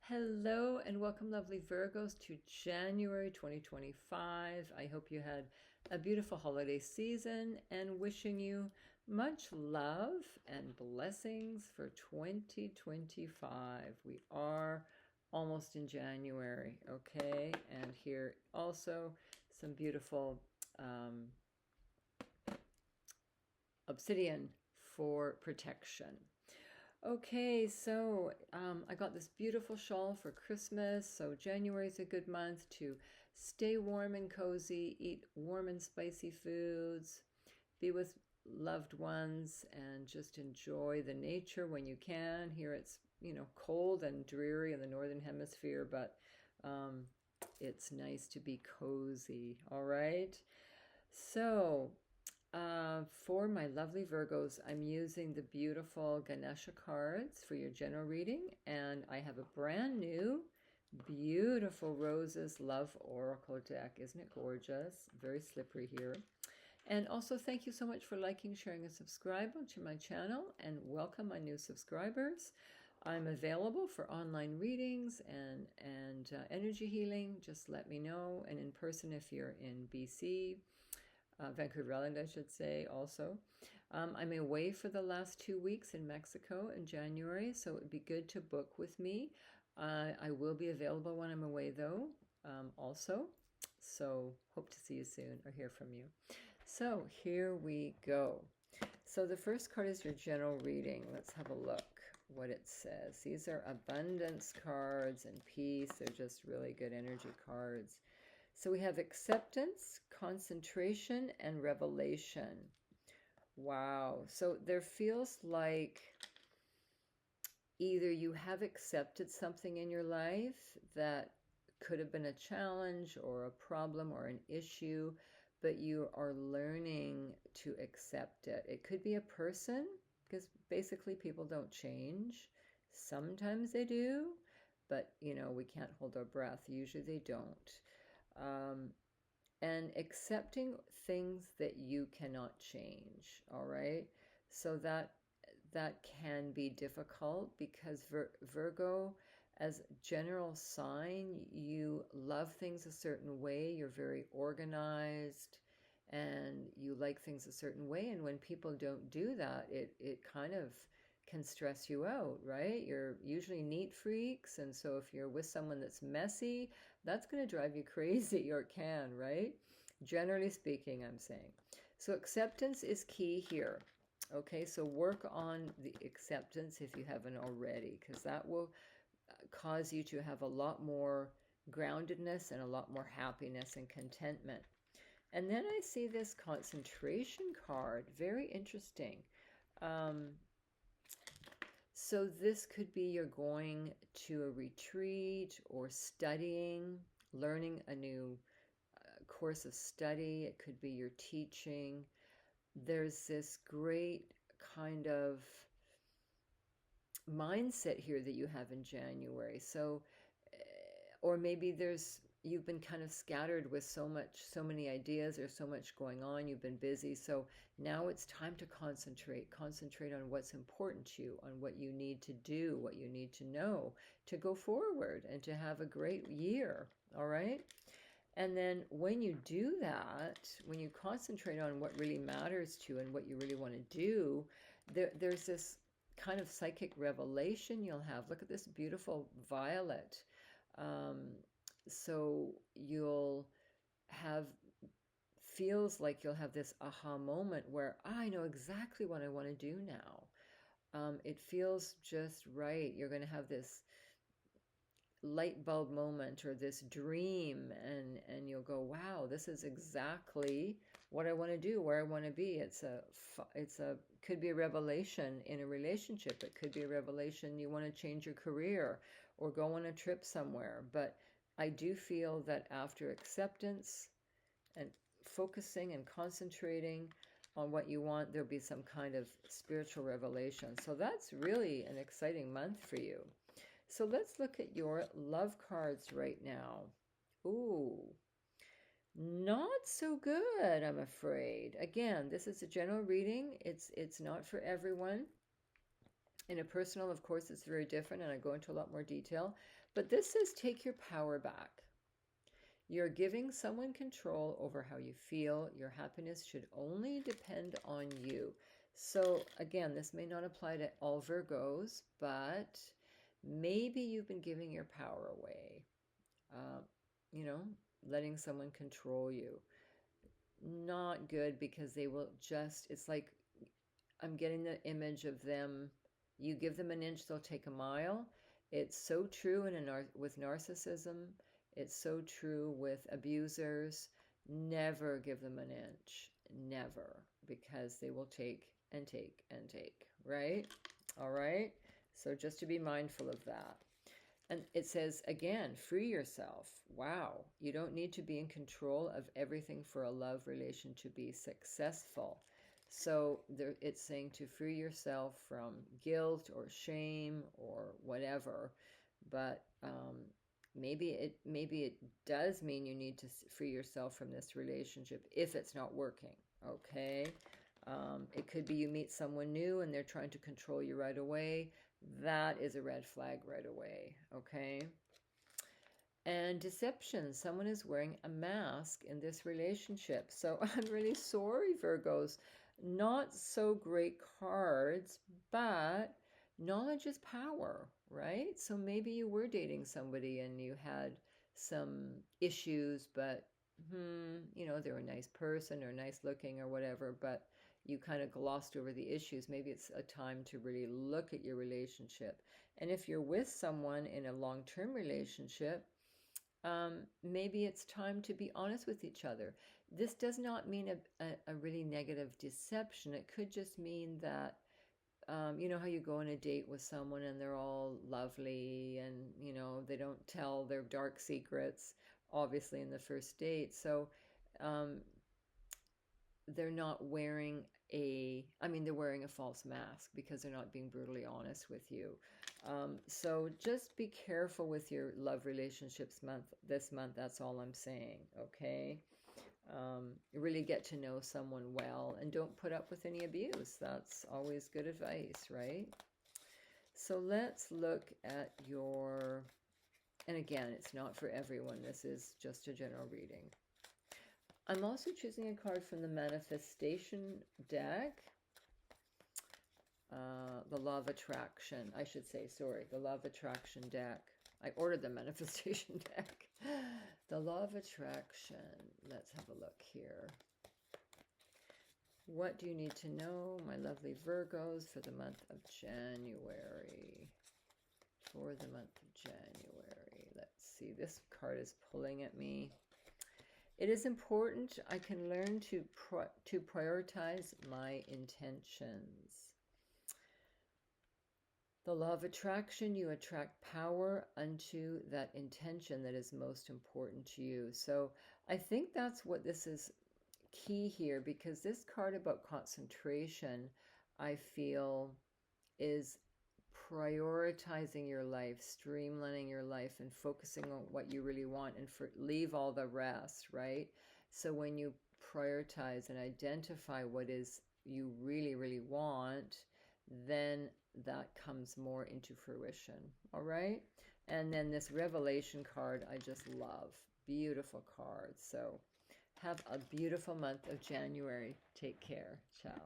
Hello and welcome, lovely Virgos, to January 2025. I hope you had a beautiful holiday season and wishing you much love and blessings for 2025. We are almost in January, okay? And here also some beautiful obsidian for protection. Okay, so I got this beautiful shawl for Christmas. So January is a good month to stay warm and cozy, eat warm and spicy foods, be with loved ones, and just enjoy the nature when you can. Here it's, cold and dreary in the Northern Hemisphere, but it's nice to be cozy, all right? So for my lovely Virgos, I'm using the beautiful Ganesha cards for your general reading, and I have a brand new, beautiful Roses Love Oracle deck. Isn't it gorgeous? Very slippery here. And also, thank you so much for liking, sharing, and subscribing to my channel, and welcome my new subscribers. I'm available for online readings and energy healing. Just let me know, and in person if you're in BC. Vancouver Island, I should say, also. I'm away for the last 2 weeks in Mexico in January, so it would be good to book with me. I will be available when I'm away, though, also. So hope to see you soon or hear from you. So here we go. So the first card is your general reading. Let's have a look what it says. These are abundance cards and peace. They're just really good energy cards. So we have acceptance, concentration, and revelation. Wow. So there feels like either you have accepted something in your life that could have been a challenge or a problem or an issue, but you are learning to accept it. It could be a person, because basically people don't change. Sometimes they do, but we can't hold our breath. Usually they don't. And accepting things that you cannot change, all right? So that can be difficult because Virgo, as general sign, you love things a certain way, you're very organized, and you like things a certain way. And when people don't do that, it kind of can stress you out, right? You're usually neat freaks, and so if you're with someone that's messy, that's going to drive you crazy, or it can, right? Generally speaking, I'm saying. So acceptance is key here. Okay, so work on the acceptance if you haven't already, because that will cause you to have a lot more groundedness and a lot more happiness and contentment. And then I see this concentration card, very interesting. So this could be you're going to a retreat or studying, learning a new course of study. It could be you're teaching. There's this great kind of mindset here that you have in January. So, or maybe you've been kind of scattered with so many ideas, or so much going on, you've been busy. So now it's time to concentrate on what's important to you, on what you need to do, what you need to know to go forward and to have a great year. All right. And then when you do that, when you concentrate on what really matters to you and what you really want to do, there's this kind of psychic revelation you'll have. Look at this beautiful violet. So you'll feels like you'll have this aha moment where I know exactly what I want to do now. It feels just right. You're going to have this light bulb moment or this dream, and you'll go, wow, this is exactly what I want to do, where I want to be. Could be a revelation in a relationship. It could be a revelation you want to change your career or go on a trip somewhere. But I do feel that after acceptance and focusing and concentrating on what you want, there'll be some kind of spiritual revelation. So that's really an exciting month for you. So let's look at your love cards right now. Ooh, not so good, I'm afraid. Again, this is a general reading. It's not for everyone. In a personal, of course, it's very different, and I go into a lot more detail. But this says take your power back. You're giving someone control over how you feel. Your happiness should only depend on you. So again, this may not apply to all Virgos, but maybe you've been giving your power away. Uh, you know, letting someone control you. Not good, because they will just, it's like I'm getting the image of them. You give them an inch, they'll take a mile. It's so true with narcissism. It's so true with abusers. Never give them an inch. Never. Because they will take and take and take. Right? All right? So just to be mindful of that. And it says, again, free yourself. Wow. You don't need to be in control of everything for a love relation to be successful. So it's saying to free yourself from guilt or shame or whatever. But maybe it does mean you need to free yourself from this relationship if it's not working. Okay. It could be you meet someone new and they're trying to control you right away. That is a red flag right away. Okay. And deception. Someone is wearing a mask in this relationship. So I'm really sorry, Virgos. Not so great cards, but knowledge is power, right? So maybe you were dating somebody and you had some issues, but they were a nice person or nice looking or whatever, but you kind of glossed over the issues. Maybe it's a time to really look at your relationship. And if you're with someone in a long-term relationship, maybe it's time to be honest with each other. This does not mean a really negative deception. It could just mean that, you know how you go on a date with someone and they're all lovely and, they don't tell their dark secrets, obviously, in the first date. So they're not wearing they're wearing a false mask because they're not being brutally honest with you. So just be careful with your love relationships this month. That's all I'm saying. Okay. Really get to know someone well and don't put up with any abuse. That's always good advice, right? So let's look at and again, it's not for everyone. This is just a general reading. I'm also choosing a card from the Manifestation deck. The Law of Attraction, I should say, sorry, the Law of Attraction deck. I ordered the Manifestation deck. The Law of Attraction. Let's have a look here. What do you need to know, my lovely Virgos, for the month of January? For the month of January. Let's see, this card is pulling at me. It is important I can learn to prioritize my intentions. The Law of Attraction, you attract power unto that intention that is most important to you. So I think that's what this is key here, because this card about concentration, I feel, is prioritizing your life, streamlining your life, and focusing on what you really want, and leave all the rest, right? So when you prioritize and identify what is you really, really want, then that comes more into fruition. All right. And then this Revelation card, I just love. Beautiful card. So have a beautiful month of January. Take care. Ciao.